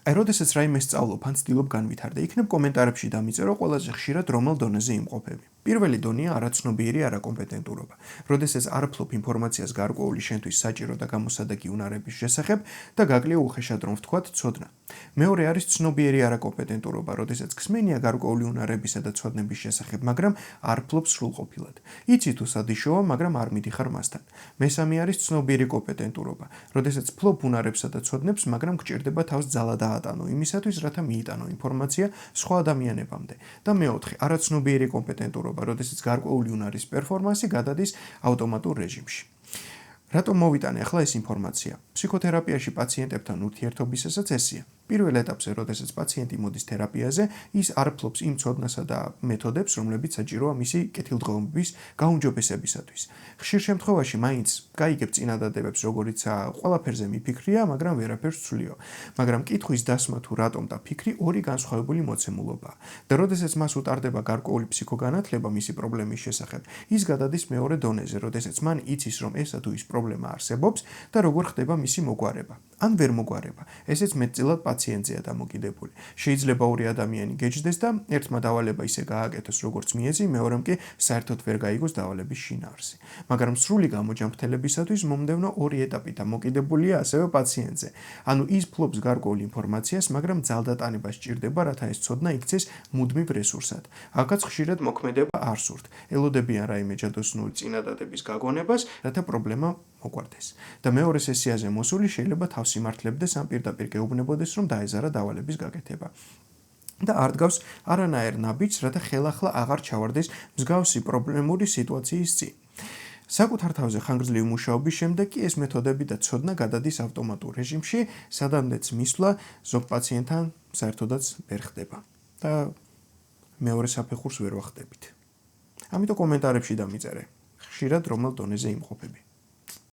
აი, როდესაც რაიმე სწავლობ ან ცდილობ განვითარდა, იქნებ კომენტარებში დამიწერო ყველაზე ხშირად რომელ დონეზე იმყოფები. პირველი დონეა არაცნობიერი არაკომპეტენტურობა. როდესაც არ ვფლობ ინფორმაციას გარკვეული შენთვის საჭირო და გამოსადეგი უნარების შესახებ და გაკლია უხეშად რომ ვთქვათ ცოდნა. მეორე არის ცნობიერი არაკომპეტენტურობა, როდესაც გსმენია გარკვეული უნარებისა და ცოდნების შესახებ, მაგრამ არ ვფლობ სრულყოფილად. იცი თუ სად იშოვა, მაგრამ არ მიდიხარ მასთან. მესამე არის ცნობიერი კომპეტენტურობა, როდესაც ვფლობ უნარებსა და ცოდნებს, მაგრამ გჭირდება თავს ძალა დაატანო იმისათვის, რათა მიიტანო ინფორმაცია სხვა ადამიანებამდე. და მეოთხე, არაცნობიერი კომპეტენტურობა, როდესაც გარკვეული უნარის პერფორმანსი გადადის ავტომატურ რეჟიმში. რატომ მოვიტანე ახლა ეს ინფორმაცია? ფსიქოთერაპიაში პაციენტებთან ურთიერთობისასაც ესეა. პირველ ეტაპზე, როდესაც პაციენტი მოდის თერაპიაზე, ის არ ფლობს იმ ცოდნასა და მეთოდებს, რომლებიც საჭიროა მისი კეთილდღეობის გაუმჯობესებისათვის. ხშირ შემთხვევაში მაინც გაიგებ წინადადებებს, როგორიცაა ყველაფერზე მიფიქრია, მაგრამ ვერაფერს ვცვლიო. მაგრამ კითხვის დასმა თუ რატომ და ფიქრი ორი განსხვავებული მოცემულობაა. და როდესაც მას უტარდება გარკვეული ფსიქოგანათლება მისი პრობლემის შესახებ, ის გადადის მეორე დონეზე, როდესაც მან იცის, რომ ესა თუ ის პრობლემა არსებობს და როგორ ხდება მისი მოგვარება. ან ვერ მოგვარება. ესეც მეტწილად პაციენტზეა დამოკიდებული. შეიძლება ორი ადამიანი გეჯდეს და ერთმა დავალება ისე გააკეთოს, როგორც მიეძი, მეორემ კი საერთოდ ვერ გაიგოს დავალების შინაარსი. მაგრამ სრული გამოჯანმრთელებისათვის მომდევნო ორი ეტაპი დამოკიდებულია ასევე პაციენტზე. ანუ ის ფლობს გარკვეულ ინფორმაციას, მაგრამ ძალდატანება სჭირდება, რათა ეს ცოდნა იქცეს მუდმივ რესურსად. აქაც ხშირად მოქმედება არ სურთ. ელოდებიან რაიმე ჯადოსნური წინადადების გაგონებას, რათა პრობლემა მოგვარდეს. და მეორე სესიაზე მოსული შეიძლება თავს იმართლებდეს ან პირდაპირ გეუბნებოდეს, რომ დაეზარა დავალების გაკეთება. და არ დგავს არანაირ ნაბიჯს, რათა ხელახლა აღარ ჩავარდეს მსგავსი პრობლემური სიტუაციის წინ. საკუთარ თავზე ხანგრძლივი მუშაობის შემდეგ კი ეს მეთოდები და ცოდნა გადადის ავტომატურ რეჟიმში, სადამდეც მისვლა ზოგ პაციენტთან საერთოდაც ვერ ხდება და მეორე საფეხურს ვერ ვახდებით. ამიტომ კომენტარებში დამიწერე, ხშირად რომელ დონეზე იმყოფები.